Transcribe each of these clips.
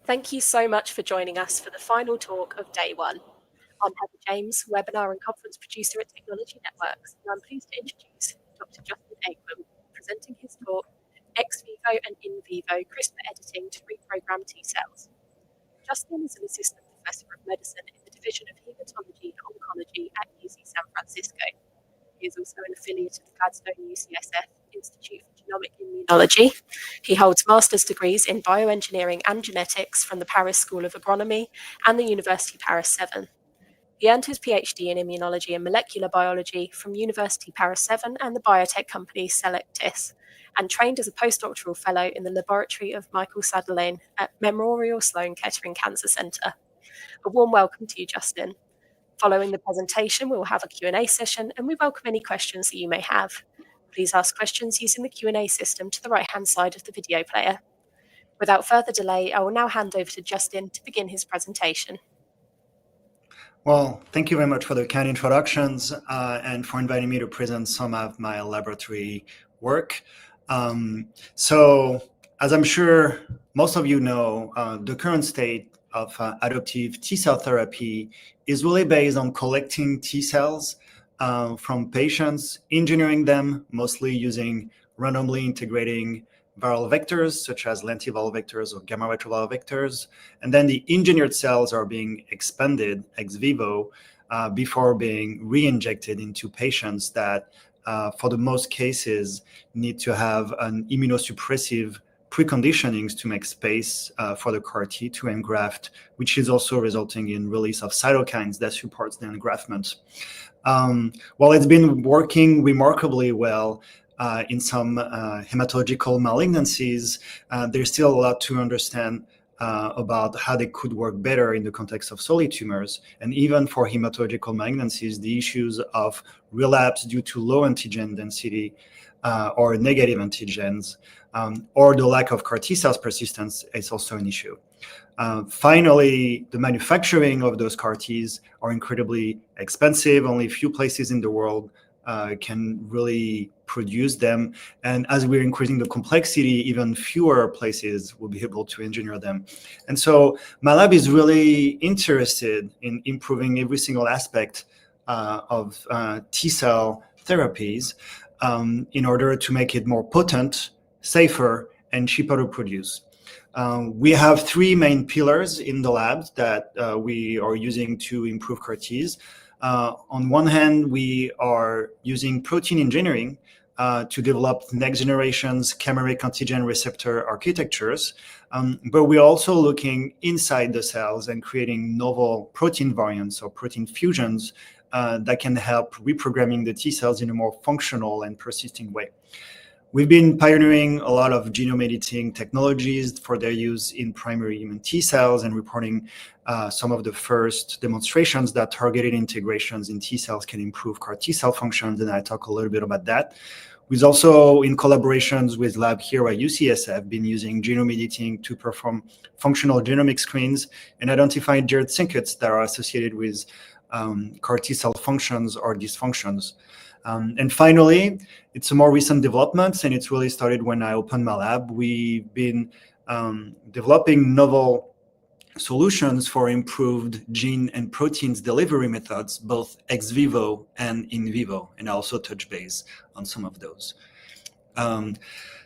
Thank you so much for joining us for the final talk of day one. I'm Heather James, webinar and conference producer at Technology Networks, and I'm pleased to introduce Dr. Justin Aikman, presenting his talk, Ex vivo and in vivo CRISPR Editing to Reprogram T Cells. Justin is an assistant professor of medicine in the Division of Hematology and Oncology at UC San Francisco. He is also an affiliate of the Gladstone UCSF Institute for Genomic Immunology. He holds master's degrees in bioengineering and genetics from the Paris School of Agronomy and the University Paris 7. He earned his PhD in immunology and molecular biology from University Paris 7 and the biotech company Selectis, and trained as a postdoctoral fellow in the laboratory of Michael Sadelain at Memorial Sloan Kettering Cancer Center. A warm welcome to you, Justin. Following the presentation, we will have a Q&A session, and we welcome any questions that you may have. Please ask questions using the Q&A system to the right-hand side of the video player. Without further delay, I will now hand over to Justin to begin his presentation. Well, thank you very much for the kind introductions and for inviting me to present some of my laboratory work. So, as I'm sure most of you know, the current state of adoptive T cell therapy is really based on collecting T cells from patients, engineering them, mostly using randomly integrating viral vectors such as lentiviral vectors or gamma retroviral vectors. And then the engineered cells are being expanded ex vivo before being re-injected into patients that, for the most cases, need to have an immunosuppressive preconditionings to make space for the CAR T to engraft, which is also resulting in release of cytokines that supports the engraftment. While it's been working remarkably well in some hematological malignancies, there's still a lot to understand about how they could work better in the context of solid tumors. And even for hematological malignancies, the issues of relapse due to low antigen density or negative antigens, or the lack of CAR T cells persistence is also an issue. Finally, the manufacturing of those CAR Ts are incredibly expensive. Only a few places in the world can really produce them. And as we're increasing the complexity, even fewer places will be able to engineer them. And so my lab is really interested in improving every single aspect of T cell therapies in order to make it more potent, safer, and cheaper to produce. We have three main pillars in the lab that we are using to improve CAR Ts. On one hand, we are using protein engineering to develop next generation's chimeric antigen receptor architectures, but we're also looking inside the cells and creating novel protein variants or protein fusions that can help reprogramming the T cells in a more functional and persisting way. We've been pioneering a lot of genome editing technologies for their use in primary human T cells and reporting some of the first demonstrations that targeted integrations in T cells can improve CAR T cell functions, and I talk a little bit about that. We've also, in collaborations with lab here at UCSF, been using genome editing to perform functional genomic screens and identify genetic circuits that are associated with CAR T cell functions or dysfunctions. And finally, it's a more recent development, and it's really started when I opened my lab. We've been developing novel solutions for improved gene and proteins delivery methods, both ex vivo and in vivo, and I also touch base on some of those.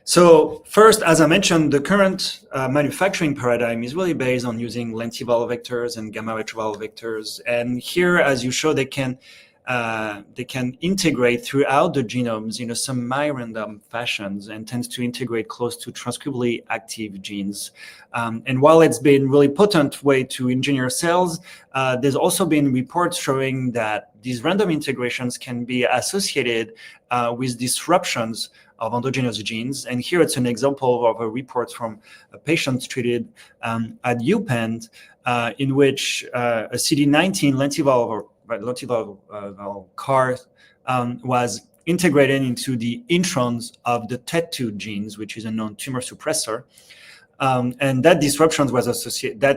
So first, as I mentioned, the current manufacturing paradigm is really based on using lentiviral vectors and gamma retroviral vectors. And here, as you show, they can integrate throughout the genomes in a semi-random fashions and tends to integrate close to transcriptally active genes. And while it's been really potent way to engineer cells, there's also been reports showing that these random integrations can be associated with disruptions of endogenous genes. And here it's an example of a report from a patient treated at UPenn in which a CD19 lentiviral CAR was integrated into the introns of the TET2 genes, which is a known tumor suppressor. And that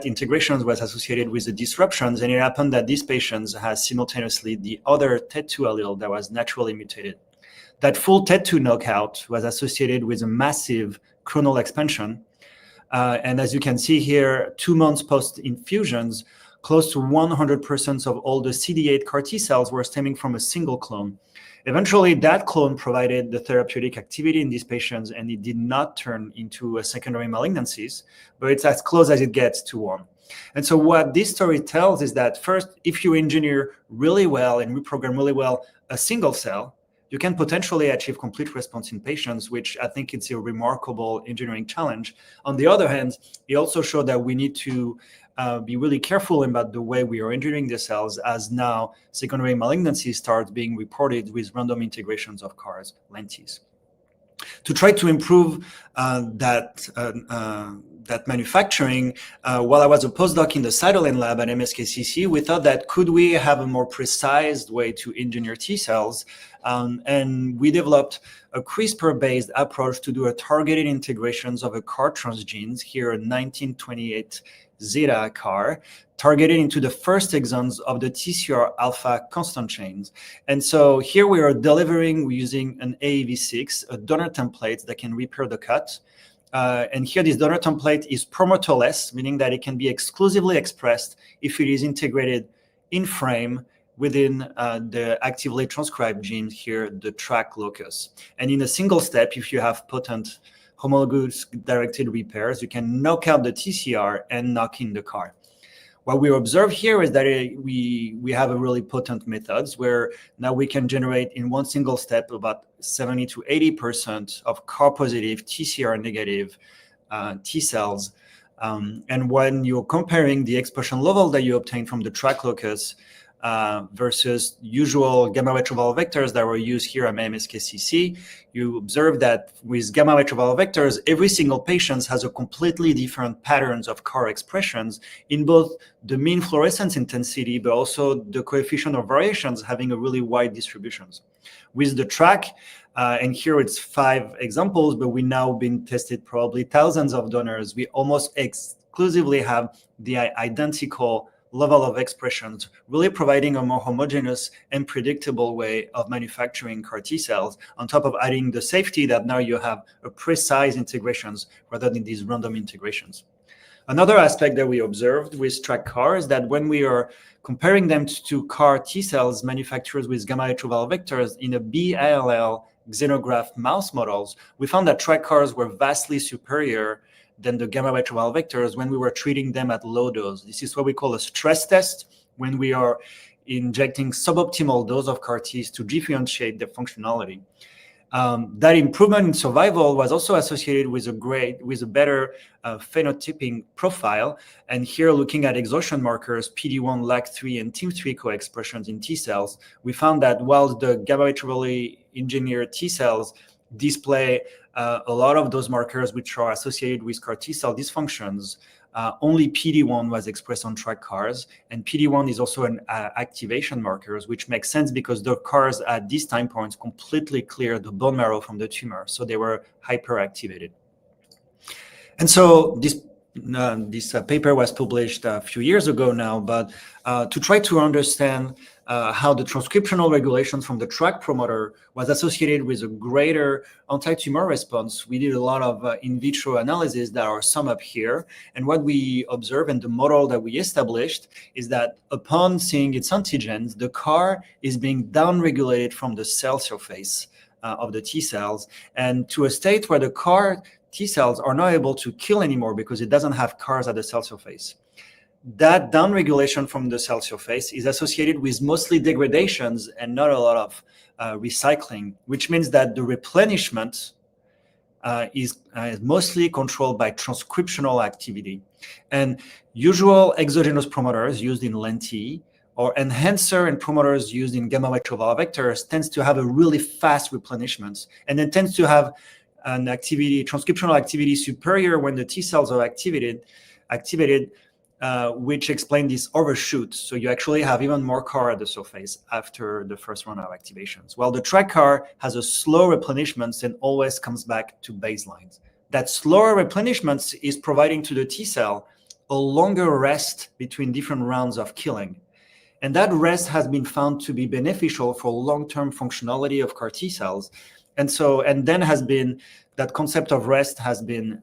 integration was associated with the disruptions, and it happened that these patients had simultaneously the other TET2 allele that was naturally mutated. That full TET2 knockout was associated with a massive clonal expansion, And as you can see here, 2 months post-infusions, close to 100% of all the CD8 CAR T cells were stemming from a single clone. Eventually, that clone provided the therapeutic activity in these patients, and it did not turn into a secondary malignancies, but it's as close as it gets to one. And so what this story tells is that first, if you engineer really well and reprogram really well a single cell, you can potentially achieve complete response in patients, which I think it's a remarkable engineering challenge. On the other hand, it also showed that we need to be really careful about the way we are engineering the cells, as now secondary malignancies start being reported with random integrations of CARs, lentis. To try to improve that manufacturing, while I was a postdoc in the Cytolin lab at MSKCC, we thought that could we have a more precise way to engineer T cells? And we developed a CRISPR-based approach to do a targeted integrations of a CAR transgenes, here a 1928 zeta CAR, targeted into the first exons of the TCR alpha constant chains. And so here we are delivering using an AAV6, a donor template that can repair the cut. And here this donor template is promoterless, meaning that it can be exclusively expressed if it is integrated in frame within the actively transcribed gene here, the TRAC locus. And in a single step, if you have potent homologous directed repairs, you can knock out the TCR and knock in the CAR. What we observe here is that we have a really potent methods where now we can generate in one single step about 70 to 80% of CAR positive, TCR negative T cells. And when you're comparing the expression level that you obtain from the TRAC locus versus usual gamma retroviral vectors that were used here at MSKCC, you observe that with gamma retroviral vectors, every single patient has a completely different patterns of CAR expressions in both the mean fluorescence intensity, but also the coefficient of variations having a really wide distributions. With the TRAC, and here it's 5 examples, but we now been tested probably thousands of donors. We almost exclusively have the identical level of expressions, really providing a more homogeneous and predictable way of manufacturing CAR T cells, on top of adding the safety that now you have a precise integrations rather than these random integrations. Another aspect that we observed with TRAC CAR is that when we are comparing them to CAR T cells manufactured with gamma retroviral vectors in a B-ALL xenograft mouse models, we found that TRAC CARs were vastly superior than the gamma retroviral vectors when we were treating them at low dose. This is what we call a stress test, when we are injecting suboptimal dose of CAR Ts to differentiate their functionality. That improvement in survival was also associated with a better phenotyping profile. And here, looking at exhaustion markers, PD-1, LAG3, and TIM3 co-expressions in T cells, we found that while the gamma retrovirally engineered T cells display a lot of those markers which are associated with CAR T cell dysfunctions, only PD-1 was expressed on TRAC CARs, and PD-1 is also an activation markers, which makes sense because the CARs at these time points completely cleared the bone marrow from the tumor, so they were hyperactivated. And so this paper was published a few years ago now, but to try to understand how the transcriptional regulations from the TRAC promoter was associated with a greater anti-tumor response, we did a lot of in vitro analysis that are summed up here. And what we observed and the model that we established is that upon seeing its antigens, the CAR is being downregulated from the cell surface of the T cells, and to a state where the CAR T cells are not able to kill anymore because it doesn't have CARs at the cell surface. That downregulation from the cell surface is associated with mostly degradations and not a lot of recycling, which means that the replenishment is mostly controlled by transcriptional activity. And usual exogenous promoters used in lenti or enhancer and promoters used in gamma retroviral vectors tends to have a really fast replenishment, and it tends to have an activity, transcriptional activity superior when the T cells are activated, which explain this overshoot. So you actually have even more CAR at the surface after the first round of activations. While the TRAC CAR has a slow replenishment and always comes back to baselines. That slower replenishment is providing to the T cell a longer rest between different rounds of killing. And that rest has been found to be beneficial for long-term functionality of CAR T cells. And then that concept of rest has been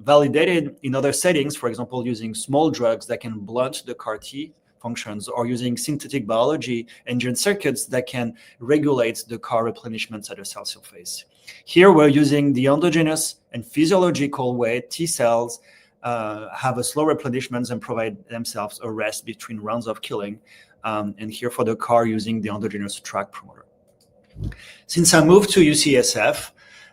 validated in other settings, for example, using small drugs that can blunt the CAR T functions, or using synthetic biology engineered circuits that can regulate the CAR replenishments at the cell surface. Here we're using the endogenous and physiological way T cells have a slow replenishment and provide themselves a rest between rounds of killing. And here for the CAR, using the endogenous TRAC promoter. Since I moved to UCSF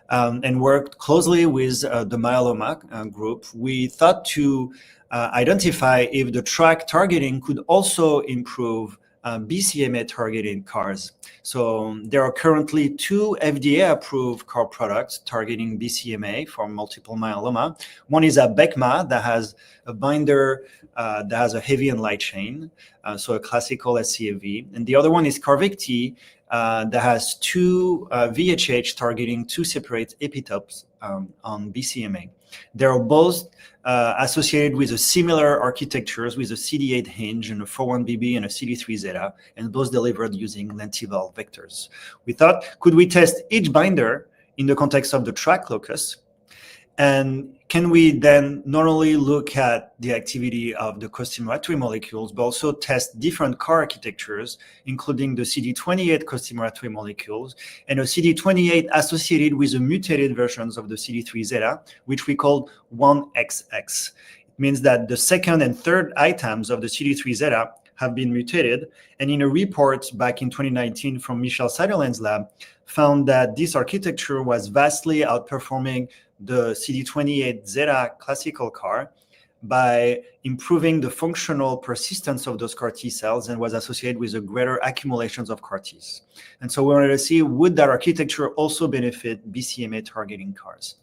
and worked closely with the myeloma group, we thought to identify if the TRAC targeting could also improve BCMA targeting CARs. So there are currently 2 FDA-approved CAR products targeting BCMA for multiple myeloma. One is Abecma, that has a binder that has a heavy and light chain, so a classical scFv. And the other one is Carvykti, that has 2 VHH targeting 2 separate epitopes on BCMA. They are both associated with a similar architectures, with a CD8 hinge and a 4-1BB and a CD3 zeta, and both delivered using lentiviral vectors. We thought, could we test each binder in the context of the TRAC locus? And can we then not only look at the activity of the costimulatory molecules, but also test different CAR architectures, including the CD28 costimulatory molecules and a CD28 associated with the mutated versions of the CD3 zeta, which we call 1XX. It means that the second and third items of the CD3 zeta have been mutated. And in a report back in 2019 from Michel Sutherland's lab, found that this architecture was vastly outperforming the CD28 zeta classical CAR by improving the functional persistence of those CAR T cells, and was associated with a greater accumulations of CAR Ts. And so we wanted to see, would that architecture also benefit BCMA targeting CARs?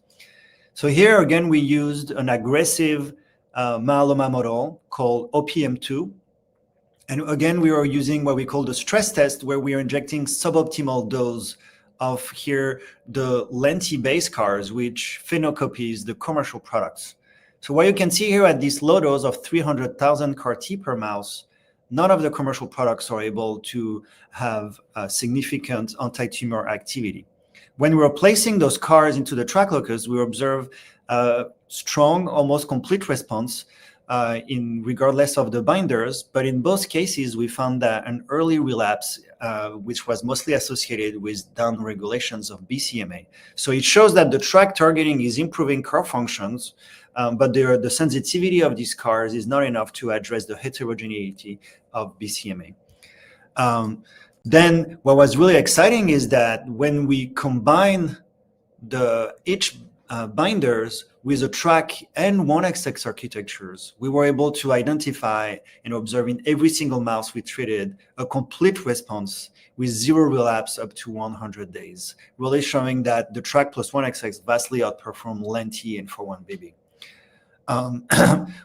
So here again, we used an aggressive myeloma model called OPM2. And again, we are using what we call the stress test, where we are injecting suboptimal dose of here the lenti-based CARs, which phenocopies the commercial products. So what you can see here at this low dose of 300,000 CAR T per mouse, none of the commercial products are able to have significant anti-tumor activity. When we're placing those CARs into the TRAC locus, we observe a strong, almost complete response in regardless of the binders, but in both cases, we found that an early relapse, which was mostly associated with downregulations of BCMA. So it shows that the TRAC targeting is improving CAR functions, but the sensitivity of these CARs is not enough to address the heterogeneity of BCMA. Then what was really exciting is that when we combine each binders with the TRAC and 1XX architectures, we were able to identify and observe in every single mouse we treated a complete response with 0 relapse up to 100 days, really showing that the TRAC plus 1XX vastly outperformed lenti and 4-1BB.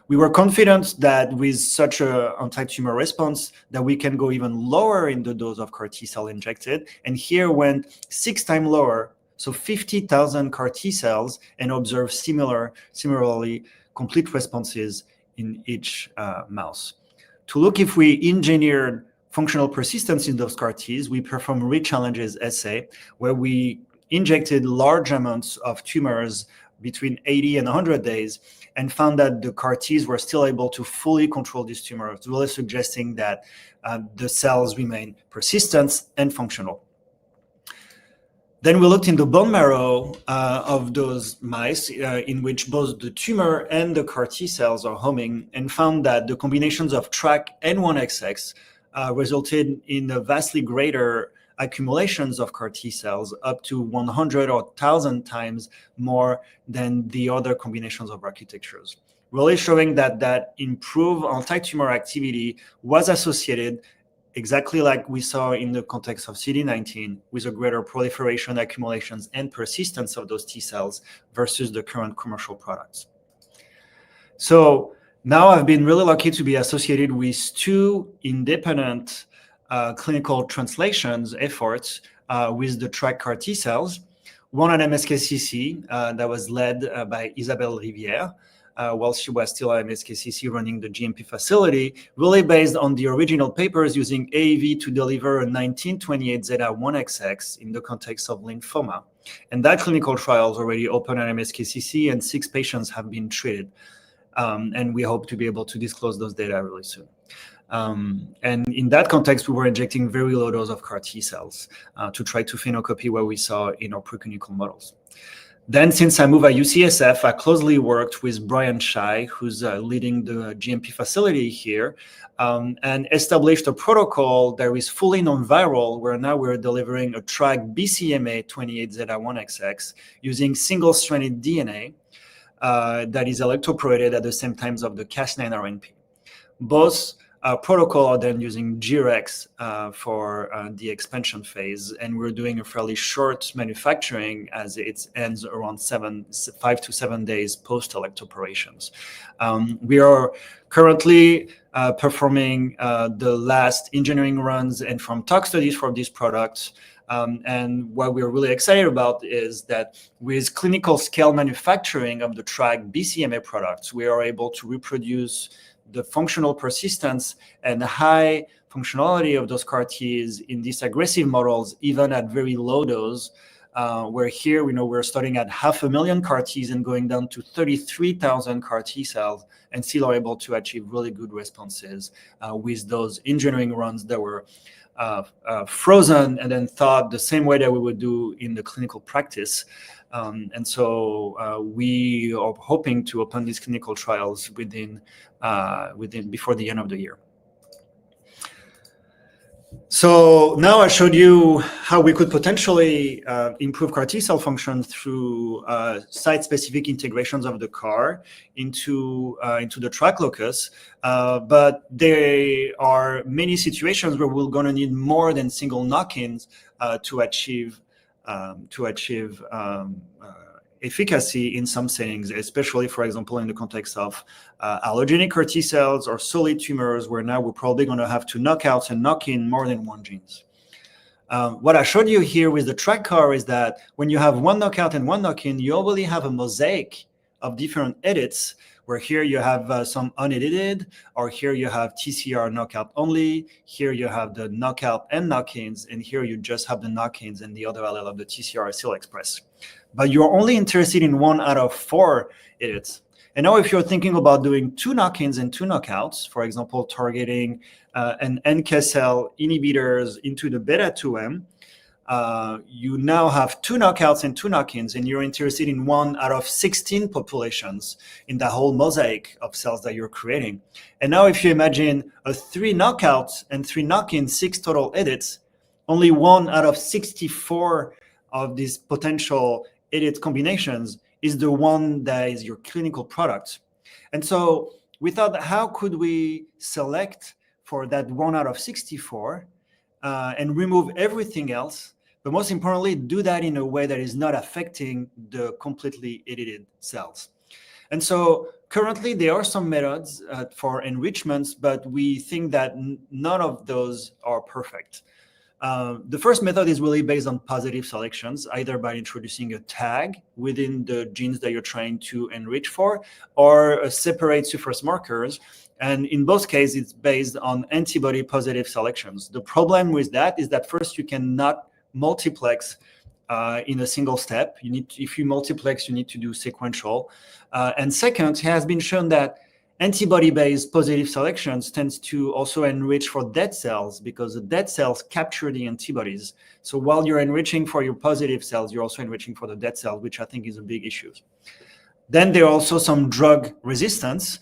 We were confident that with such an anti-tumor response that we can go even lower in the dose of CAR T cell injected, and here went 6 times lower, so 50,000 CAR T cells, and observe similarly complete responses in each mouse. To look if we engineered functional persistence in those CAR Ts, we performed re-challenges assay, where we injected large amounts of tumors between 80 and 100 days, and found that the CAR Ts were still able to fully control these tumors, really suggesting that the cells remain persistent and functional. Then we looked in the bone marrow of those mice in which both the tumor and the CAR T cells are homing, and found that the combinations of TRAC and 1XX resulted in a vastly greater accumulations of CAR T cells, up to 100 or 1,000 times more than the other combinations of architectures, really showing that improved anti-tumor activity was associated, exactly like we saw in the context of CD19, with a greater proliferation, accumulations, and persistence of those T cells versus the current commercial products. So now I've been really lucky to be associated with 2 independent clinical translations efforts with the TRAC CAR T cells, one at MSKCC that was led by Isabelle Rivière, while she was still at MSKCC running the GMP facility, really based on the original papers using AAV to deliver a 1928Z1XX in the context of lymphoma. And that clinical trial is already open at MSKCC, and 6 patients have been treated. And we hope to be able to disclose those data really soon. And in that context, we were injecting very low dose of CAR T cells to try to phenocopy what we saw in our preclinical models. Then, since I moved at UCSF, I closely worked with Brian Shai, who's leading the GMP facility here, and established a protocol that is fully non-viral, where now we're delivering a TRAC BCMA 28Z1XX using single-stranded DNA that is electroporated at the same times of the Cas9 RNP. Both protocol are then using G-Rex for the expansion phase, and we're doing a fairly short manufacturing as it ends around 5 to 7 days post electroporations. We are currently performing the last engineering runs and from tox studies for this product. And what we're really excited about is that with clinical scale manufacturing of the TRAC BCMA products, we are able to reproduce the functional persistence and high functionality of those CAR Ts in these aggressive models, even at very low dose, where here we know we're starting at 500,000 CAR Ts and going down to 33,000 CAR T cells, and still are able to achieve really good responses with those engineering runs that were frozen and then thawed the same way that we would do in the clinical practice. And so we are hoping to open these clinical trials before the end of the year. So now I showed you how we could potentially improve CAR T cell function through site-specific integrations of the CAR into the TRAC locus. But there are many situations where we're going to need more than single knock-ins to achieve efficacy in some settings, especially, for example, in the context of allogeneic CAR T cells or solid tumors, where now we're probably going to have to knock out and knock in more than one genes. What I showed you here with the TRAC CAR is that when you have one knockout and one knock-in, you already have a mosaic of different edits, where here you have some unedited, or here you have TCR knockout only, here you have the knockout and knock-ins, and here you just have the knock-ins and the other allele of the TCR is still expressed. But you're only interested in 1 out of 4 edits. And now if you're thinking about doing 2 knock-ins and 2 knockouts, for example, targeting an NK cell inhibitors into the beta-2M, you now have 2 knockouts and 2 knock-ins, and you're interested in 1 out of 16 populations in the whole mosaic of cells that you're creating. And now if you imagine a 3 knockouts and 3 knock-ins, 6 total edits, only 1 out of 64 of these potential edit combinations is the one that is your clinical product. And so we thought, how could we select for that 1 out of 64 and remove everything else, but most importantly, do that in a way that is not affecting the completely edited cells? And so currently there are some methods for enrichments, but we think that none of those are perfect. The first method is really based on positive selections, either by introducing a tag within the genes that you're trying to enrich for, or separate surface markers. And in both cases, it's based on antibody positive selections. The problem with that is that first, you cannot multiplex in a single step. If you multiplex, you need to do sequential. And second, it has been shown that antibody-based positive selections tends to also enrich for dead cells, because the dead cells capture the antibodies. So while you're enriching for your positive cells, you're also enriching for the dead cells, which I think is a big issue. Then there are also some drug resistance,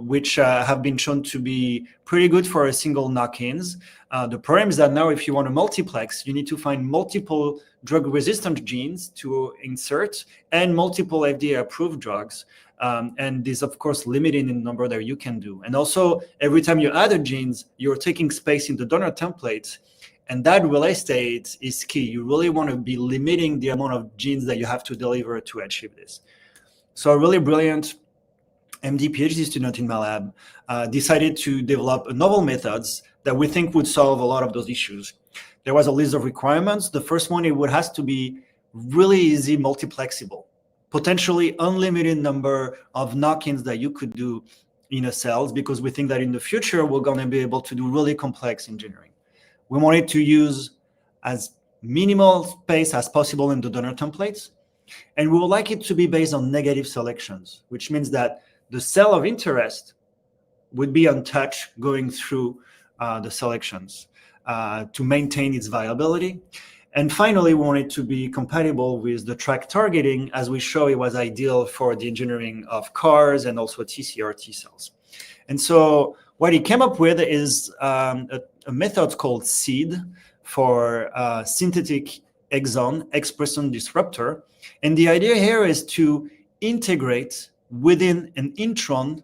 which have been shown to be pretty good for a single knock-ins. The problem is that now if you want to multiplex, you need to find multiple drug-resistant genes to insert and multiple FDA-approved drugs. And this, of course, limiting the number that you can do. And also, every time you add a genes, you're taking space in the donor template. And that real estate is key. You really want to be limiting the amount of genes that you have to deliver to achieve this. So a really brilliant MD PhD student in my lab decided to develop novel methods that we think would solve a lot of those issues. There was a list of requirements. The first one, has to be really easy multiplexable. potentially unlimited number of knock-ins that you could do in a cells, because we think that in the future, we're going to be able to do really complex engineering. We wanted to use as minimal space as possible in the donor templates. And we would like it to be based on negative selections, which means that the cell of interest would be untouched going through the selections to maintain its viability. And finally, we want it to be compatible with the track targeting, as we show it was ideal for the engineering of CARs and also TCR T cells. And so what he came up with is a method called SEED for synthetic exon expression disruptor. And the idea here is to integrate within an intron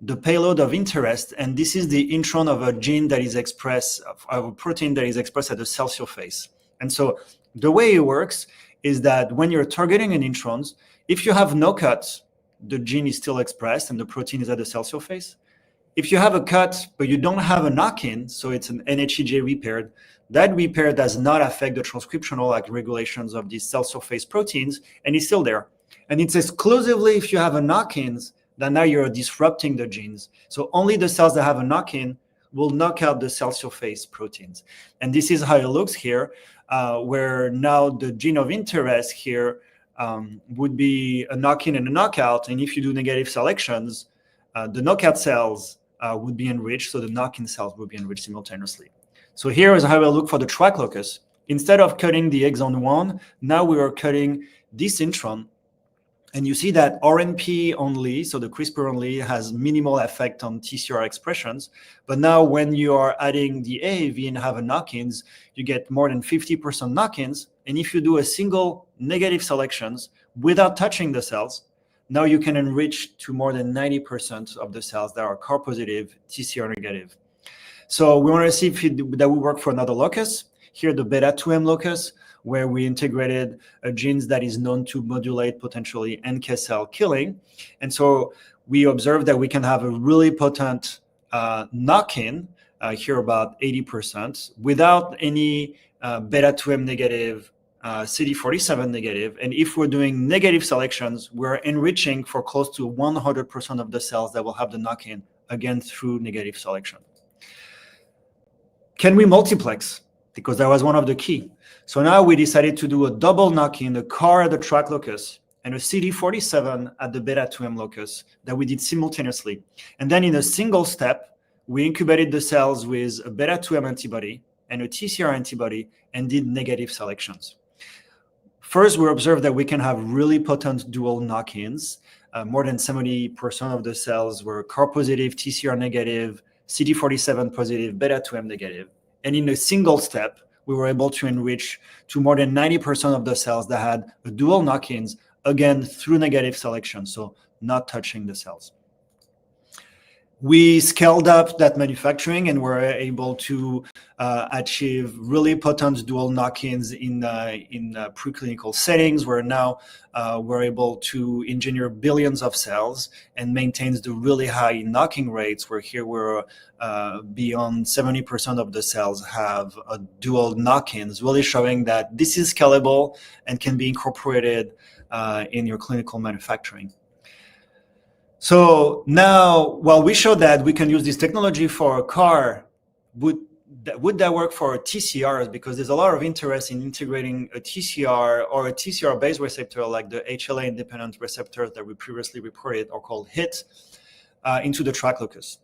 the payload of interest, and this is the intron of a gene that is expressed, of a protein that is expressed at the cell surface. And so the way it works is that when you're targeting an intron, if you have no cut, the gene is still expressed and the protein is at the cell surface. If you have a cut, but you don't have a knock-in, so it's an NHEJ repair, that repair does not affect the transcriptional regulations of these cell surface proteins, and it's still there. And it's exclusively if you have a knock-ins that now you're disrupting the genes. So only the cells that have a knock-in will knock out the cell surface proteins. And this is how it looks here, where now the gene of interest here would be a knock-in and a knockout. And if you do negative selections, the knockout cells would be enriched, so the knock-in cells would be enriched simultaneously. So here is how I look for the track locus. Instead of cutting the exon 1, now we are cutting this intron. And you see that RNP only, so the CRISPR only, has minimal effect on TCR expressions. But now when you are adding the AAV and have a knock-ins, you get more than 50% knock-ins. And if you do a single negative selections without touching the cells, now you can enrich to more than 90% of the cells that are CAR positive, TCR negative. So we want to see if that will work for another locus. Here, the beta-2M locus, where we integrated genes that is known to modulate potentially NK cell killing. And so we observed that we can have a really potent knock-in, here about 80%, without any beta-2M negative, CD47 negative. And if we're doing negative selections, we're enriching for close to 100% of the cells that will have the knock-in, again, through negative selection. Can we multiplex? Because that was one of the key. So now we decided to do a double knock-in, a CAR at the track locus and a CD47 at the beta-2M locus that we did simultaneously. And then in a single step, we incubated the cells with a beta-2M antibody and a TCR antibody and did negative selections. First, we observed that we can have really potent dual knock-ins. More than 70% of the cells were CAR positive, TCR negative, CD47 positive, beta-2M negative. And in a single step, we were able to enrich to more than 90% of the cells that had a dual knock-ins, again, through negative selection, so not touching the cells. We scaled up that manufacturing and were able to achieve really potent dual knock-ins in preclinical settings, where now we're able to engineer billions of cells and maintains the really high knocking rates, where here we're beyond 70% of the cells have a dual knock-ins, really showing that this is scalable and can be incorporated in your clinical manufacturing. So now, while we showed that we can use this technology for a CAR, would that work for TCRs? Because there's a lot of interest in integrating a TCR or a TCR-based receptor like the HLA-independent receptors that we previously reported, or called HIT, into the track locus.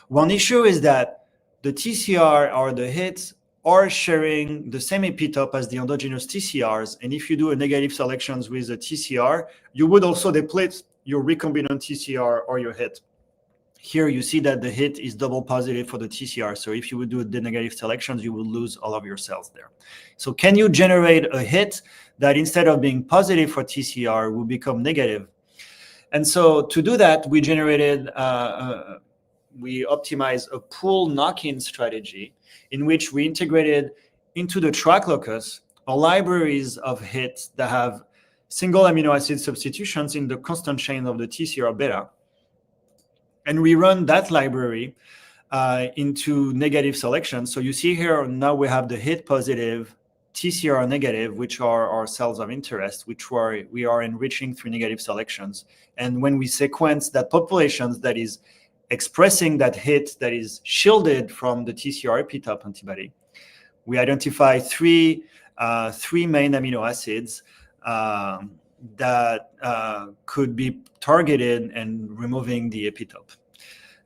One issue is that the TCR or the HIT are sharing the same epitope as the endogenous TCRs. And if you do a negative selections with a TCR, you would also deplete your recombinant TCR or your HIT. Here you see that the HIT is double positive for the TCR. So if you would do the negative selections, you will lose all of your cells there. So can you generate a HIT that instead of being positive for TCR will become negative? And so to do that, we generated, we optimized a pool knock-in strategy in which we integrated into the track locus libraries of HIT that have single amino acid substitutions in the constant chain of the TCR beta. And we run that library into negative selection. So you see here, now we have the HIT positive TCR negative, which are our cells of interest, which we are enriching through negative selections. And when we sequence that population that is expressing that hit that is shielded from the TCR epitope antibody, we identify three main amino acids that could be targeted and removing the epitope.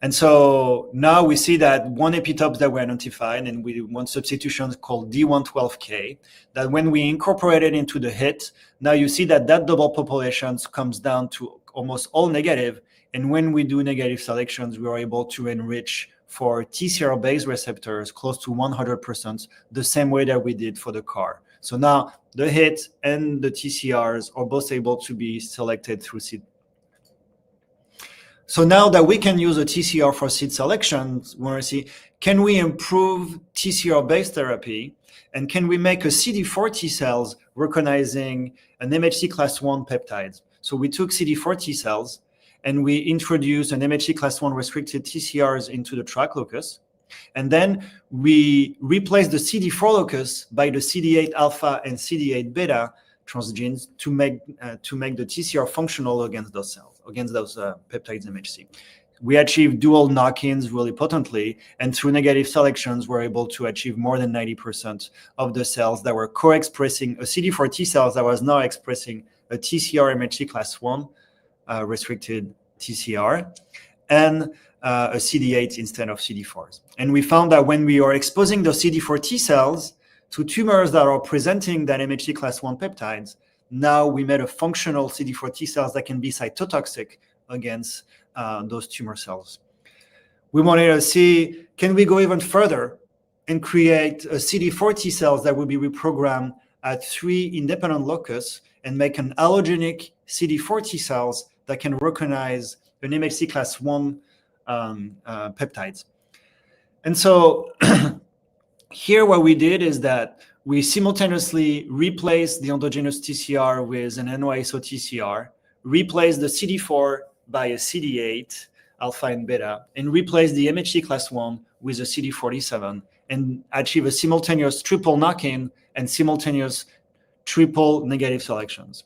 And so now we see that one epitope that we identified, and we do one substitution called D112K, that when we incorporate it into the hit, now you see that double population comes down to almost all negative. And when we do negative selections, we are able to enrich for TCR-based receptors close to 100%, the same way that we did for the CAR. So now the hit and the TCRs are both able to be selected through seed. So now that we can use a TCR for seed selection, we want to see, can we improve TCR-based therapy? And can we make a CD4 T cells recognizing an MHC class 1 peptide? So we took CD4 T cells and we introduced an MHC class 1 restricted TCRs into the TRAC locus. And then we replaced the CD4 locus by the CD8 alpha and CD8 beta transgenes to make the TCR functional against those cells, against those peptides MHC. We achieved dual knock-ins really potently, and through negative selections, we're able to achieve more than 90% of the cells that were co-expressing a CD4 T cells that was now expressing a TCR MHC class 1 restricted TCR, and a CD8 instead of CD4s. And we found that when we are exposing those CD4 T cells to tumors that are presenting that MHC class 1 peptides, now we made a functional CD4 T cells that can be cytotoxic against those tumor cells. We wanted to see, can we go even further and create a CD4 T cells that will be reprogrammed at 3 independent locus and make an allogenic CD4 T cells that can recognize an MHC class 1 peptides. And so here what we did is that we simultaneously replaced the endogenous TCR with an NY-ESO TCR, replaced the CD4 by a CD8 alpha and beta, and replaced the MHC class 1 with a CD47, and achieve a simultaneous triple knock-in and simultaneous triple negative selections.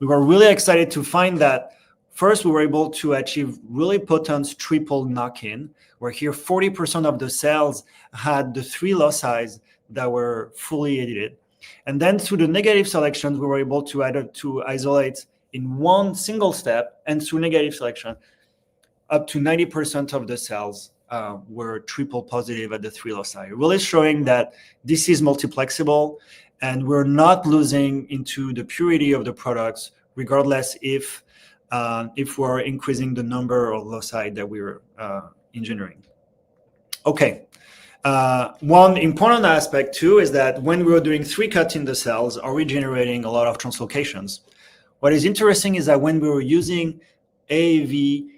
We were really excited to find that first, we were able to achieve really potent triple knock-in, where here 40% of the cells had the 3 loci that were fully edited. And then through the negative selections, we were able to isolate in one single step, and through negative selection, up to 90% of the cells were triple positive at the 3 loci, really showing that this is multiplexable, and we're not losing into the purity of the products, regardless if we're increasing the number of loci that we're engineering. Okay. One important aspect too is that when we were doing 3-cut in the cells, are we generating a lot of translocations? What is interesting is that when we were using AAV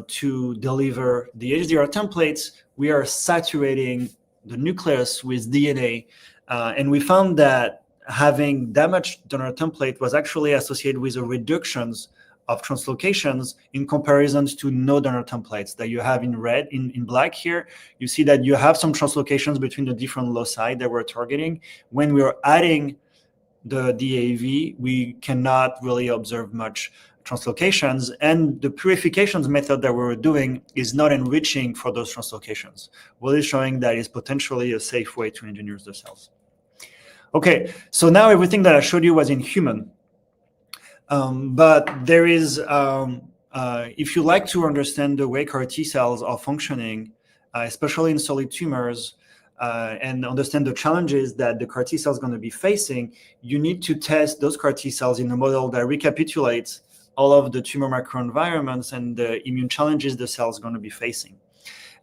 to deliver the HDR templates, we are saturating the nucleus with DNA, and we found that having that much donor template was actually associated with a reductions of translocations in comparisons to no donor templates that you have in red. In black here, you see that you have some translocations between the different loci that we're targeting. When we're adding the DAV, we cannot really observe much translocations, and the purifications method that we're doing is not enriching for those translocations, really showing that it's potentially a safe way to engineer the cells. Okay, so now everything that I showed you was in human. But there is, if you like to understand the way CAR T cells are functioning, especially in solid tumors, and understand the challenges that the CAR T cell is going to be facing, you need to test those CAR T cells in a model that recapitulates all of the tumor microenvironments and the immune challenges the cell is going to be facing.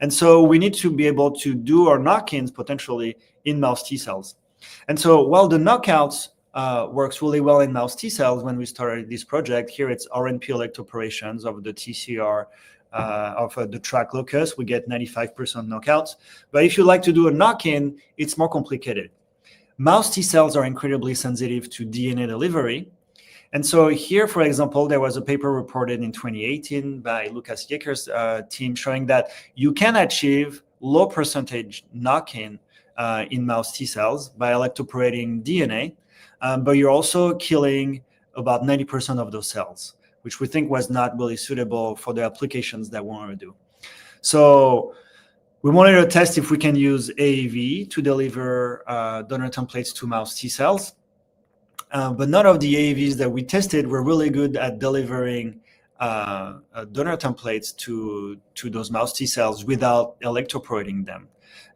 And so we need to be able to do our knock-ins potentially in mouse T cells. And so while the knockouts works really well in mouse T cells when we started this project, here it's RNP electrophorations of the TCR of the TRAC locus, we get 95% knockouts. But if you like to do a knock-in, it's more complicated. Mouse T cells are incredibly sensitive to DNA delivery. And so here, for example, there was a paper reported in 2018 by Lucas Yeker's team showing that you can achieve low percentage knock-in in mouse T cells by electroporating DNA, but you're also killing about 90% of those cells, which we think was not really suitable for the applications that we want to do. So we wanted to test if we can use AAV to deliver donor templates to mouse T cells. But none of the AAVs that we tested were really good at delivering donor templates to those mouse T cells without electroporating them.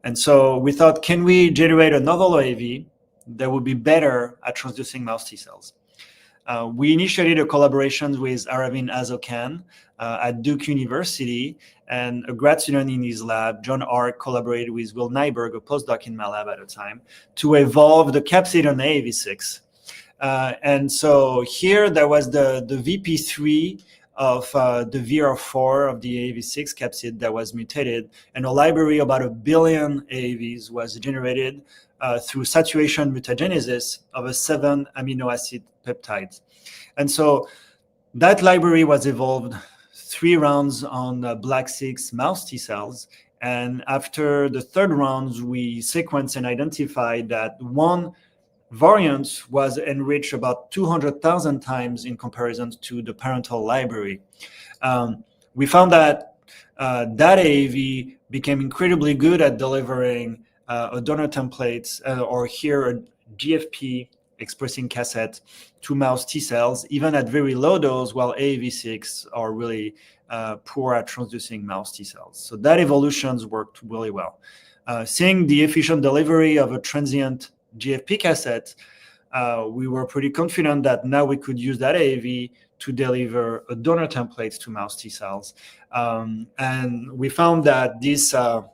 And so we thought, can we generate a novel AAV that would be better at transducing mouse T cells? We initiated a collaboration with Aravind Azokan at Duke University, and a grad student in his lab, John Ark, collaborated with Will Nyberg, a postdoc in my lab at the time, to evolve the capsid on AAV6. And so here there was the VP3 of the VR4 of the AAV6 capsid that was mutated, and a library about 1 billion AAVs was generated through saturation mutagenesis of a 7 amino acid peptide. And so that library was evolved 3 rounds on Black6 mouse T cells. And after the third round, we sequenced and identified that one variant was enriched about 200,000 times in comparison to the parental library. We found that that AAV became incredibly good at delivering a donor template, or here a GFP expressing cassette to mouse T cells, even at very low dose, while AAV6 are really poor at transducing mouse T cells. So that evolutions worked really well. Seeing the efficient delivery of a transient GFP cassette, we were pretty confident that now we could use that AAV to deliver a donor template to mouse T cells. And we found that this, with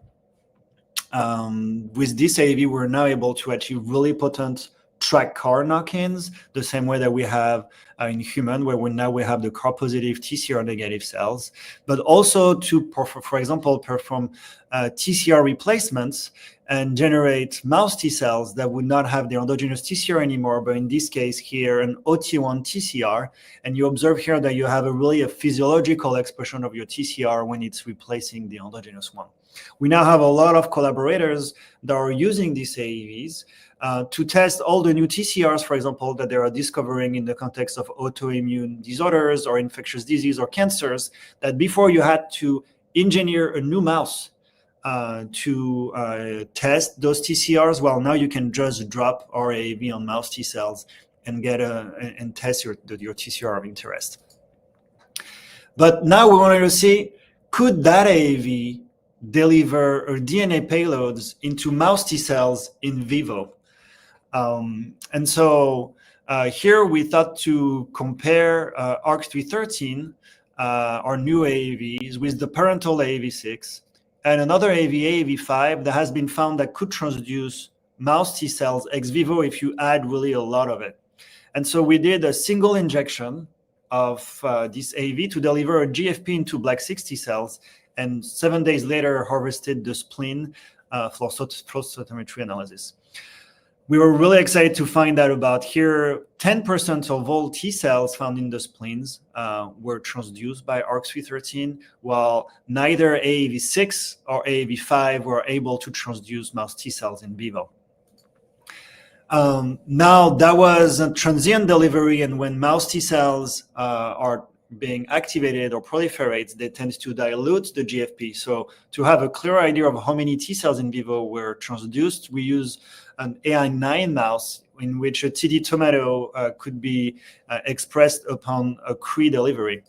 this AAV, we're now able to achieve really potent track CAR knock-ins, the same way that we have in human, where we have the CAR positive TCR negative cells, but also to, for example, perform TCR replacements and generate mouse T cells that would not have the endogenous TCR anymore, but in this case here, an OT1 TCR. And you observe here that you have a physiological expression of your TCR when it's replacing the endogenous one. We now have a lot of collaborators that are using these AAVs to test all the new TCRs, for example, that they are discovering in the context of autoimmune disorders or infectious disease or cancers, that before you had to engineer a new mouse to test those TCRs. Well, now you can just drop our AAV on mouse T cells and get and test your TCR of interest. But now we wanted to see, could that AAV deliver DNA payloads into mouse T cells in vivo? And so here we thought to compare ARC313, our new AAVs, with the parental AAV6 and another AAV, AAV5, that has been found that could transduce mouse T cells ex vivo if you add really a lot of it. And so we did a single injection of this AAV to deliver a GFP into Black6 T cells, and 7 days later harvested the spleen for flow cytometry analysis. We were really excited to find out about here 10% of all T cells found in the spleens were transduced by ARC313, while neither AAV6 or AAV5 were able to transduce mouse T cells in vivo. Now that was a transient delivery, and when mouse T cells are being activated or proliferates, they tend to dilute the GFP. So to have a clear idea of how many T cells in vivo were transduced, we use an AI9 mouse in which a TD tomato could be expressed upon a CRI delivery.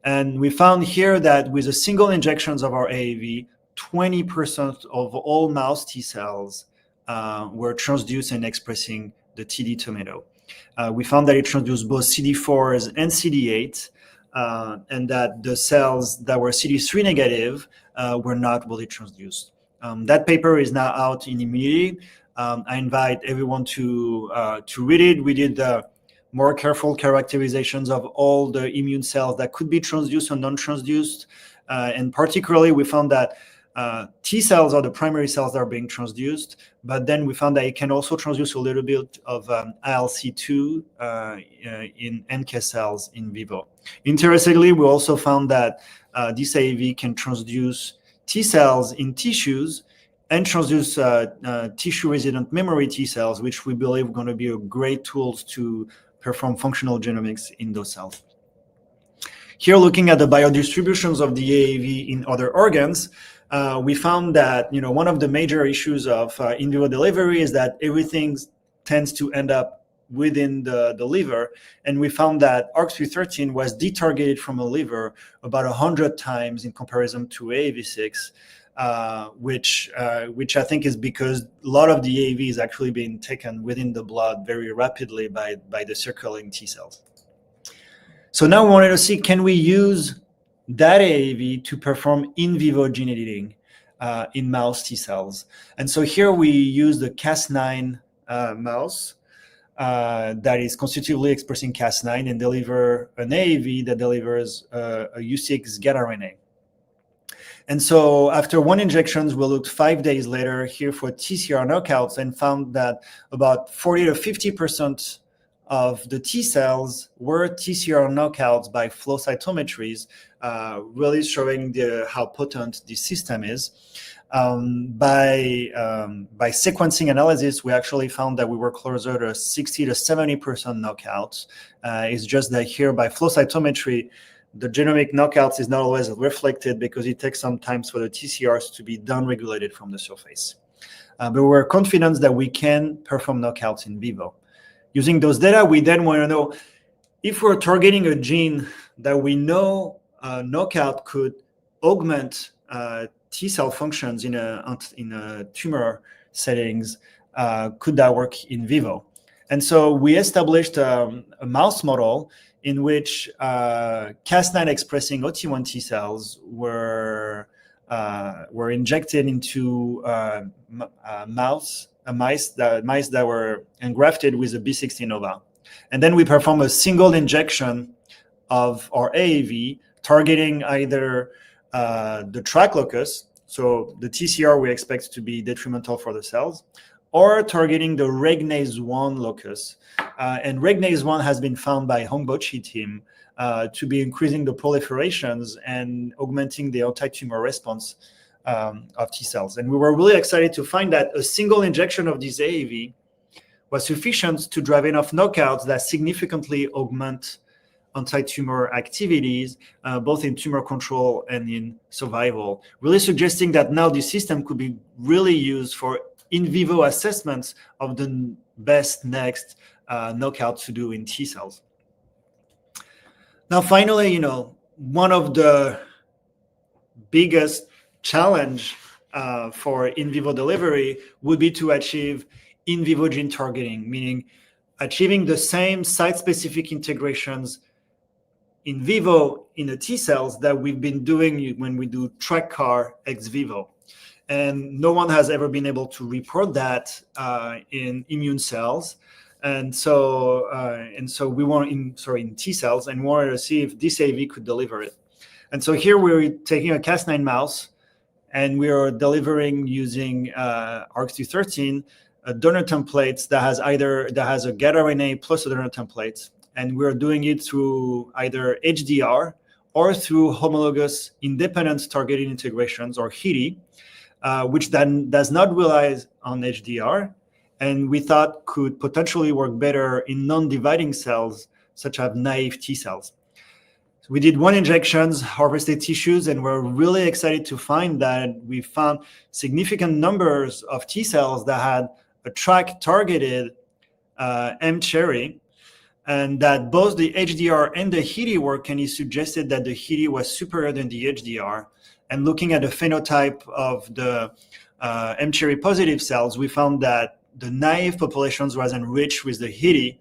And we found here that with a single injections of our AAV, 20% of all mouse T cells were transduced and expressing the TD tomato. We found that it transduced both CD4s and CD8, and that the cells that were CD3 negative were not really transduced. That paper is now out in Immunity. I invite everyone to read it. We did more careful characterizations of all the immune cells that could be transduced or non-transduced. And particularly, we found that T cells are the primary cells that are being transduced, but then we found that it can also transduce a little bit of ILC2 in NK cells in vivo. Interestingly, we also found that this AAV can transduce T cells in tissues introduce tissue-resident memory T cells, which we believe are going to be a great tools to perform functional genomics in those cells. Here, looking at the biodistributions of the AAV in other organs, we found that one of the major issues of in vivo delivery is that everything tends to end up within the liver, and we found that ARC313 was detargeted from the liver about 100 times in comparison to AAV6, which I think is because a lot of the AAV is actually being taken within the blood very rapidly by the circulating T cells. So now we wanted to see, can we use that AAV to perform in vivo gene editing in mouse T cells? And so here we use the Cas9 mouse that is constitutively expressing Cas9 and deliver an AAV that delivers a U6 get RNA. And so after one injection, we looked 5 days later here for TCR knockouts and found that about 40 to 50% of the T cells were TCR knockouts by flow cytometries, really showing how potent this system is. By sequencing analysis, we actually found that we were closer to 60 to 70% knockouts. It's just that here by flow cytometry, the genomic knockouts is not always reflected because it takes some time for the TCRs to be downregulated from the surface. But we're confident that we can perform knockouts in vivo. Using those data, we then want to know if we're targeting a gene that we know knockout could augment T cell functions in a tumor settings, could that work in vivo? And so we established a mouse model in which Cas9 expressing OT1 T cells were injected into mice that were engrafted with a B16 ova. And then we perform a single injection of our AAV targeting either the track locus, so the TCR we expect to be detrimental for the cells, or targeting the regnase-1 locus. And regnase-1 has been found by Hongbo-Chi team to be increasing the proliferations and augmenting the anti-tumor response of T cells. And we were really excited to find that a single injection of this AAV was sufficient to drive enough knockouts that significantly augment anti-tumor activities, both in tumor control and in survival, really suggesting that now this system could be really used for in vivo assessments of the best next knockout to do in T cells. Now, finally, one of the biggest challenge for in vivo delivery would be to achieve in vivo gene targeting, meaning achieving the same site-specific integrations in vivo in the T cells that we've been doing when we do track CAR ex vivo. And no one has ever been able to report that in immune cells. And so we want in T cells, and wanted to see if this AAV could deliver it. And so here we're taking a Cas9 mouse, and we are delivering using ARC213 donor templates that has a get RNA plus a donor template, and we're doing it through either HDR or through homologous independent targeted integrations, or HITI, which then does not rely on HDR, and we thought could potentially work better in non-dividing cells, such as naive T cells. So we did one injections, harvested tissues, and we're really excited to find that we found significant numbers of T cells that had a track-targeted M-cherry, and that both the HDR and the HITI work, and he suggested that the HITI was superior than the HDR. And looking at the phenotype of the M-cherry positive cells, we found that the naive populations was enriched with the HITI,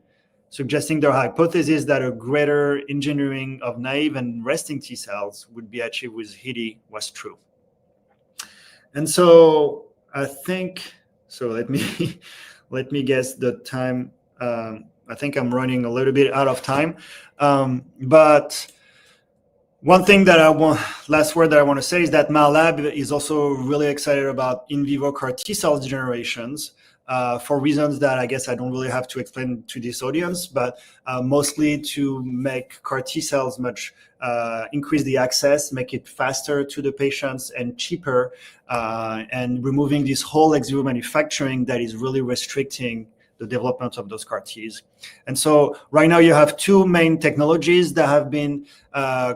suggesting their hypothesis that a greater engineering of naive and resting T cells would be achieved with HITI was true. And so I think, so let me guess the time. I think I'm running a little bit out of time, but one thing that last word that I want to say is that my lab is also really excited about in vivo CAR T cells generations. for reasons that I guess I don't really have to explain to this audience, but mostly to make CAR T cells much increase the access, make it faster to the patients and cheaper, and removing this whole ex vivo manufacturing that is really restricting the development of those CAR Ts. And so right now you have two main technologies that have been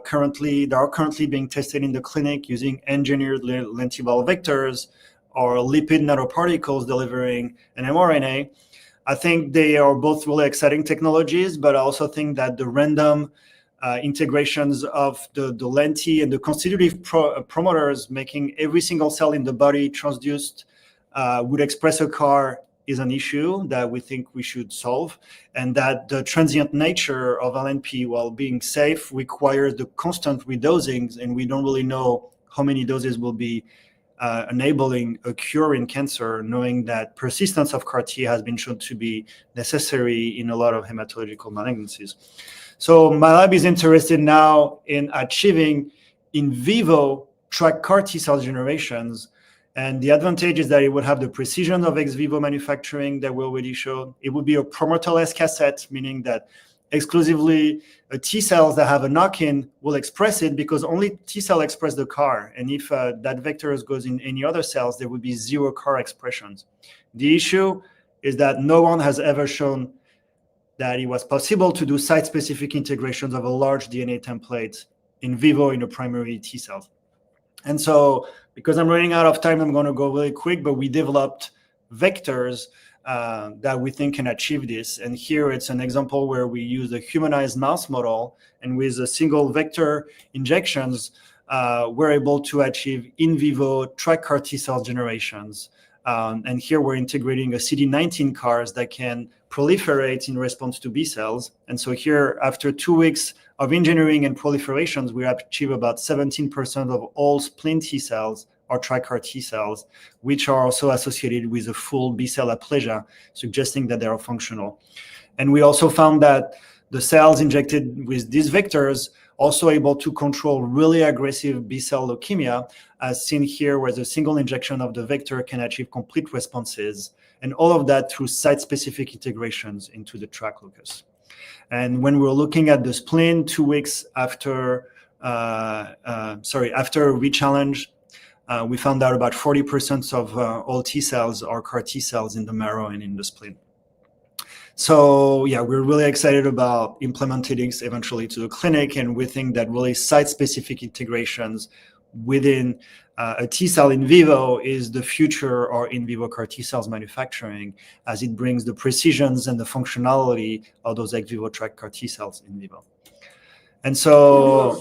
currently being tested in the clinic using engineered lentiviral vectors or lipid nanoparticles delivering an mRNA. I think they are both really exciting technologies, but I also think that the random integrations of the lenti and the constitutive promoters making every single cell in the body transduced would express a CAR is an issue that we think we should solve, and that the transient nature of LNP, while being safe, requires the constant redosings, and we don't really know how many doses will be enabling a cure in cancer, knowing that persistence of CAR T has been shown to be necessary in a lot of hematological malignancies. So my lab is interested now in achieving in vivo track CAR T cell generations. And the advantage is that it would have the precision of ex vivo manufacturing that we already showed. It would be a promoterless cassette, meaning that exclusively T cells that have a knock-in will express it because only T cell express the CAR. And if that vector goes in any other cells, there would be zero CAR expressions. The issue is that no one has ever shown that it was possible to do site-specific integrations of a large DNA template in vivo in a primary T cell. And so, because I'm running out of time, I'm going to go really quick, but we developed vectors that we think can achieve this. And here it's an example where we use a humanized mouse model, and with a single vector injections, we're able to achieve in vivo track CAR T cell generations. And here we're integrating a CD19 CARs that can proliferate in response to B cells. And so here, after 2 weeks of engineering and proliferations, we achieve about 17% of all spleen T cells or track CAR T cells, which are also associated with a full B cell aplasia, suggesting that they are functional. And we also found that the cells injected with these vectors also able to control really aggressive B cell leukemia, as seen here, where the single injection of the vector can achieve complete responses, and all of that through site-specific integrations into the track locus. And when we're looking at the spleen 2 weeks after, after rechallenge, we found out about 40% of all T cells are CAR T cells in the marrow and in the spleen. So yeah, we're really excited about implementing this eventually to the clinic, and we think that really site-specific integrations within a T cell in vivo is the future or in vivo CAR T cells manufacturing, as it brings the precisions and the functionality of those ex vivo track CAR T cells in vivo. And so,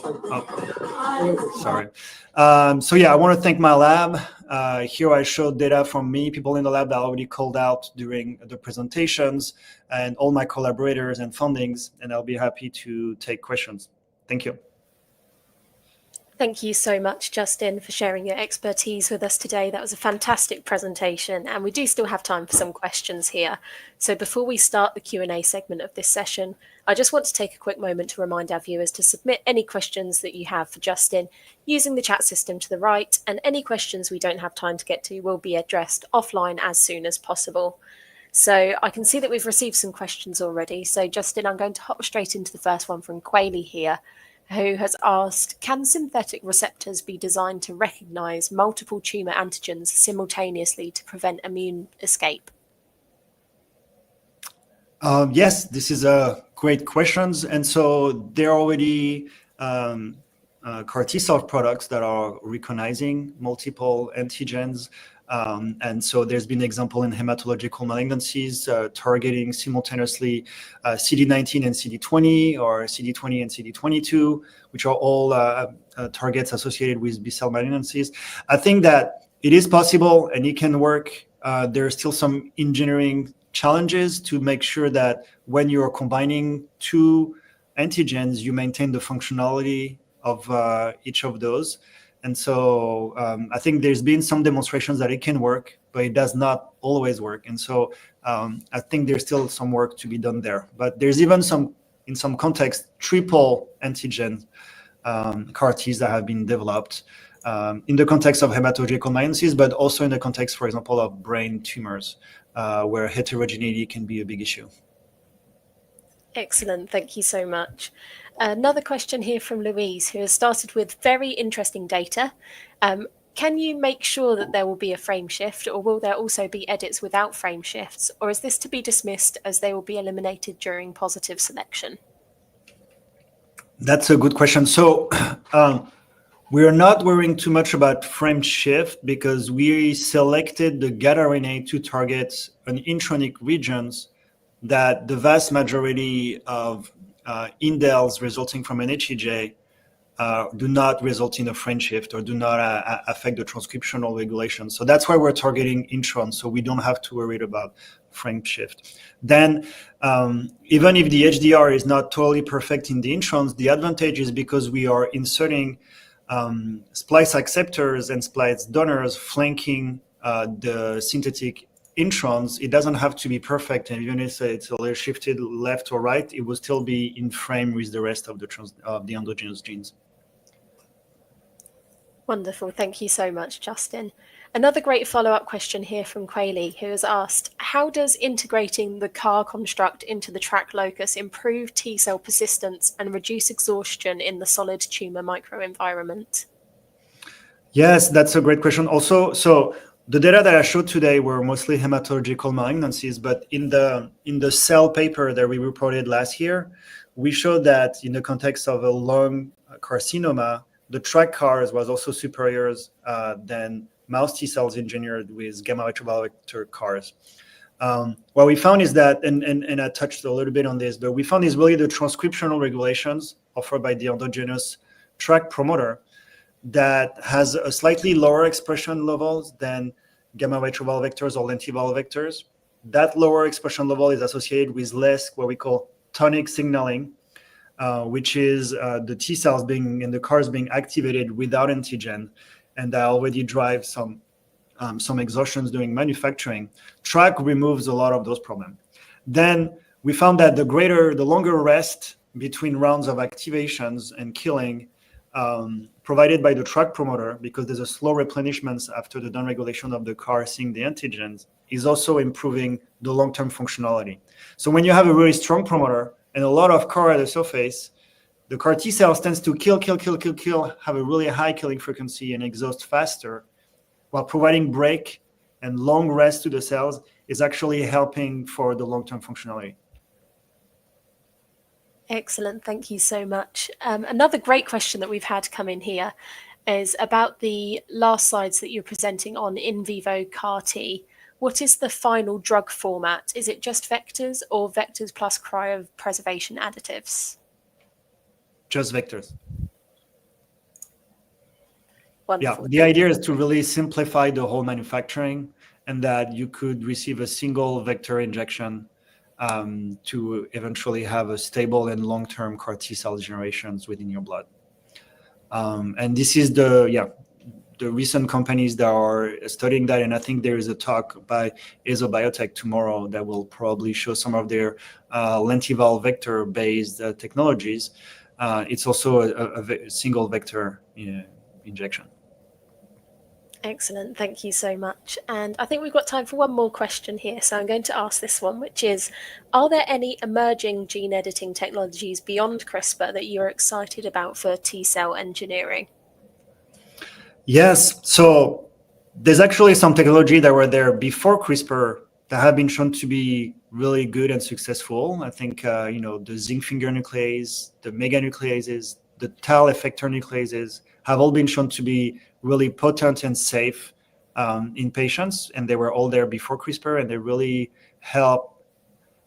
so yeah, I want to thank my lab. Here I showed data from many people in the lab that I already called out during the presentations, and all my collaborators and fundings, and I'll be happy to take questions. Thank you. Thank you so much, Justin, for sharing your expertise with us today. That was a fantastic presentation, and we do still have time for some questions here. So before we start the Q&A segment of this session, I just want to take a quick moment to remind our viewers to submit any questions that you have for Justin using the chat system to the right, and any questions we don't have time to get to will be addressed offline as soon as possible. So I can see that we've received some questions already. So Justin, I'm going to hop straight into the first one from Quayle here, who has asked, can synthetic receptors be designed to recognize multiple tumor antigens simultaneously to prevent immune escape? Yes, this is a great question. And so there are already CAR T cell products that are recognizing multiple antigens. And so there's been an example in hematological malignancies targeting simultaneously CD19 and CD20, or CD20 and CD22, which are all targets associated with B-cell malignancies. I think that it is possible and it can work. There are still some engineering challenges to make sure that when you're combining two antigens, you maintain the functionality of each of those. And so I think there's been some demonstrations that it can work, but it does not always work. And so I think there's still some work to be done there. But there's even some, in some context, triple antigen CAR Ts that have been developed. in the context of hematological malignancies, but also in the context, for example, of brain tumors, where heterogeneity can be a big issue. Excellent, thank you so much. Another question here from Louise, who has started with very interesting data. Can you make sure that there will be a frame shift, or will there also be edits without frame shifts, or is this to be dismissed as they will be eliminated during positive selection? That's a good question. So we're not worrying too much about frame shift because we selected the GATA RNA to target an intronic regions that the vast majority of indels resulting from an HEJ do not result in a frame shift or do not affect the transcriptional regulation. So that's why we're targeting introns, so we don't have to worry about frame shift. Then even if the HDR is not totally perfect in the introns, the advantage is because we are inserting splice acceptors and splice donors flanking the synthetic introns. It doesn't have to be perfect, and even if it's a little shifted left or right, it will still be in frame with the rest of the endogenous genes. Wonderful, thank you so much, Justin. Another great follow-up question here from Quayle, who has asked, how does integrating the CAR construct into the TRAC locus improve T cell persistence and reduce exhaustion in the solid tumor microenvironment? Yes, that's a great question. Also, so the data that I showed today were mostly hematological malignancies, but in the Cell paper that we reported last year, we showed that in the context of a lung carcinoma, the TRAC CARs was also superior than mouse T cells engineered with gamma retroviral vector CARs. What we found is that, and I touched a little bit on this, but we found is really the transcriptional regulations offered by the endogenous TRAC promoter that has a slightly lower expression levels than gamma retroviral vectors or lentiviral vectors. That lower expression level is associated with less what we call tonic signaling, which is the T cells being and the CARs being activated without antigen, and that already drives some exhaustions during manufacturing. TRAC removes a lot of those problems. Then we found that the longer rest between rounds of activations and killing provided by the TRAC promoter, because there's a slow replenishment after the downregulation of the CAR seeing the antigens, is also improving the long-term functionality. So when you have a really strong promoter and a lot of CAR at the surface, the CAR T cells tends to kill, have a really high killing frequency and exhaust faster, while providing break and long rest to the cells is actually helping for the long-term functionality. Excellent, thank you so much. Another great question that we've had come in here is about the last slides that you're presenting on in vivo CAR T. What is the final drug format? Is it just vectors or vectors plus cryopreservation additives? Just vectors. Wonderful. Yeah, the idea is to really simplify the whole manufacturing, and that you could receive a single vector injection to eventually have a stable and long-term CAR T cell generations within your blood. And this is the recent companies that are studying that, and I think there is a talk by Azo Biotech tomorrow that will probably show some of their lentiviral vector-based technologies. It's also a single vector injection. Excellent, thank you so much. And I think we've got time for one more question here, so I'm going to ask this one, which is, are there any emerging gene editing technologies beyond CRISPR that you're excited about for T cell engineering? Yes, so there's actually some technology that were there before CRISPR that have been shown to be really good and successful. I think the zinc finger nuclease, the meganucleases, the tau effector nucleases have all been shown to be really potent and safe in patients, and they were all there before CRISPR, and they really help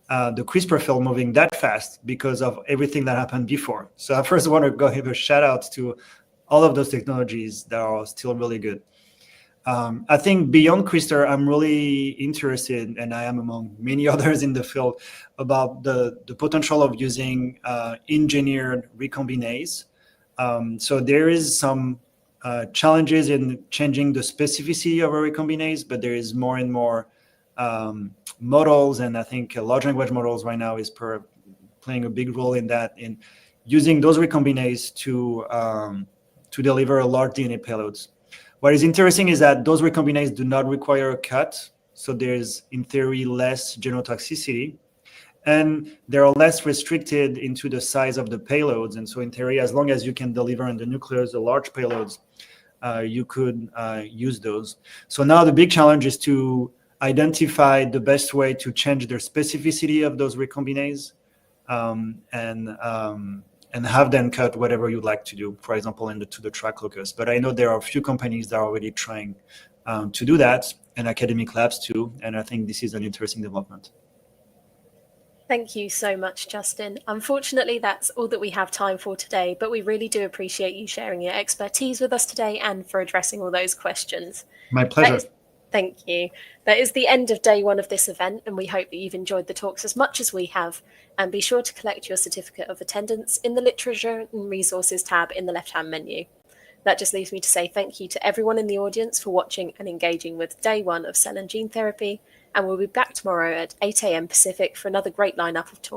the CRISPR field moving that fast because of everything that happened before. So I first want to go give a shout out to all of those technologies that are still really good. I think beyond CRISPR, I'm really interested, and I am among many others in the field, about the potential of using engineered recombinase. So there is some challenges in changing the specificity of a recombinase, but there is more and more models, and I think large language models right now is playing a big role in that, in using those recombinase to to deliver a large DNA payloads. What is interesting is that those recombinases do not require a cut, so there's, in theory, less genotoxicity, and they're less restricted into the size of the payloads. And so in theory, as long as you can deliver in the nucleus the large payloads, you could use those. So now the big challenge is to identify the best way to change the specificity of those recombinases, and have them cut whatever you'd like to do, for example, to the track locus. But I know there are a few companies that are already trying to do that, and academic labs too, and I think this is an interesting development. Thank you so much, Justin. Unfortunately, that's all that we have time for today, but we really do appreciate you sharing your expertise with us today and for addressing all those questions. My pleasure. Thank you. That is the end of day one of this event, and we hope that you've enjoyed the talks as much as we have. And be sure to collect your certificate of attendance in the Literature and Resources tab in the left-hand menu. That just leaves me to say thank you to everyone in the audience for watching and engaging with day one of Cell and Gene Therapy, and we'll be back tomorrow at 8 a.m. Pacific for another great lineup of talks.